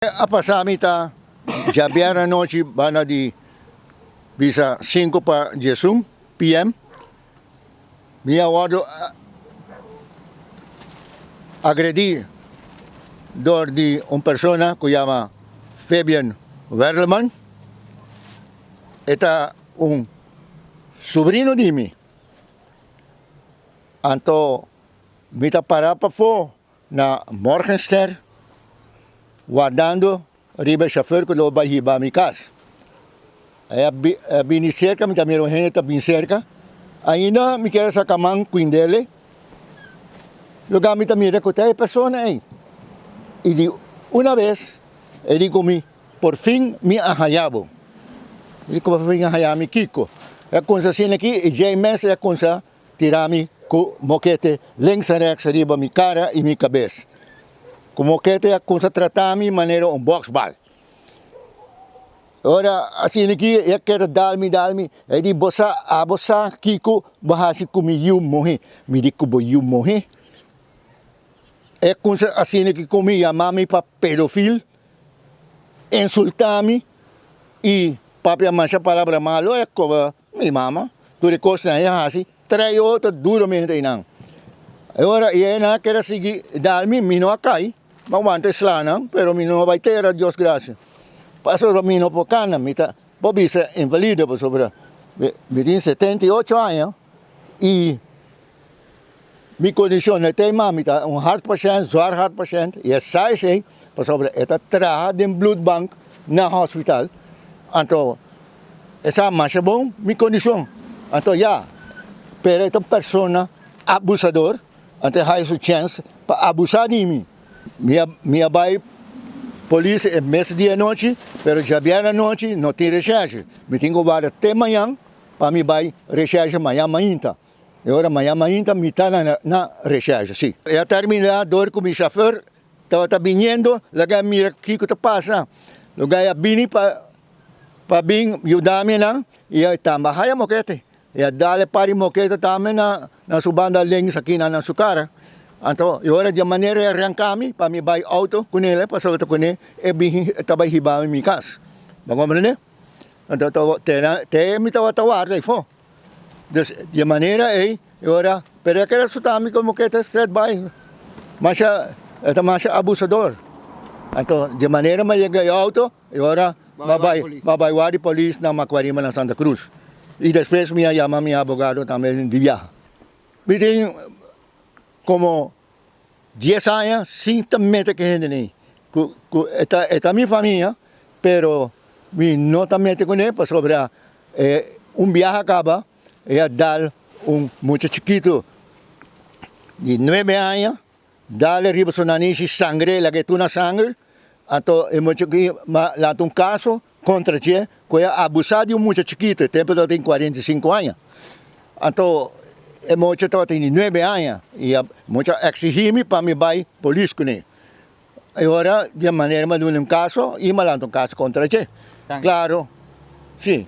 Apasamita, ya viernes noche van a di visa 5 pa Jesum PM. Mi awado agredi door di un persona que llama Fabian Werleman. Eta un sobrino di mi. Anto mita para pa fo na Morgenster. Guardando riba chauffeur que lo vai riba mi casa. Aí bini cerca, mi tamiro gente tá bem cerca. Ainda me quer essa camang quindele. Lugar mi tamiro que tem pessoa aí. E de uma vez, ele comi por fim me arraiabo. Ele como fim arraiami Kiko. É coisa assim aqui e já mês é coisa tirami com moquete lengsa rex riba mi cara e mi cabeça. Como que te acusa tratar-me maneira um boxball. Ora, assim aqui, eu quero dar-me, é de bossa, Kiko, bahasi comigo morrer, me digo que eu morrer. É coisa assim aqui comigo, a mami para pedofil, insultar-me e papai mancha palavra malo, é como minha mama, tu recosta aí, assim, trai outro duramente não. Agora, eu não quero seguir, dar-me, me não cai. Mawante slanang, pero mino vai ter a Dios gracia. Paso mino po cana, mita, Bobby se invalida po sobra. Mi tin 78 anos e mi condition na tem mamita, un heart patient, zwaar heart patient, e sai sei, po sobra eta traha din blood bank na hospital. Anto esa masha bom mi condition. Anto ya, pero esta persona abusador, ante high su chance pa abusar de mim. Minha bai polícia é mês dia noite, pero já vieram noite não tem recherche. Me tenho que até manhã para me vai recherche manhã ainda. Agora manhã ainda me tá na recherche, sim. Eu terminar dor com o chauffeur, tá vindo, laga mira aqui que tá passa. Lugar é bini para bem ajudar-me não, e tamba haya moquete. E dale pari moquete também na subanda lengua aqui na sukara. Anto, agora de maneira arrancami para me buy auto com ele, passou com ele, e bem tabay hiba mi casa. Bago mo ne? Anto te mi tawar dai fo. De maneira agora, pero que resultami como que te straight by. Masha abusador. Anto, de maneira ma llega auto, agora babay wadi police na Macuarima na Santa Cruz. E depois me chama mi abogado também de viaje. Biting como 10 anos, simplesmente que gente esta minha família, pero mi não também com ele, sobre viaje acaba, e dar muito chiquito de 9 anos, dar-lhe ribosonanismo sangue, lagi tu na sangue, ato é muito que lá um caso contra ele, que é abusado de muito chiquito, tempo tem 45 anos. Ato é muito tem 9 anos e muito exigir-me para me vai polícia com ele. Agora, de maneira, mas um caso, e malanto um caso contra ele. Claro, sim.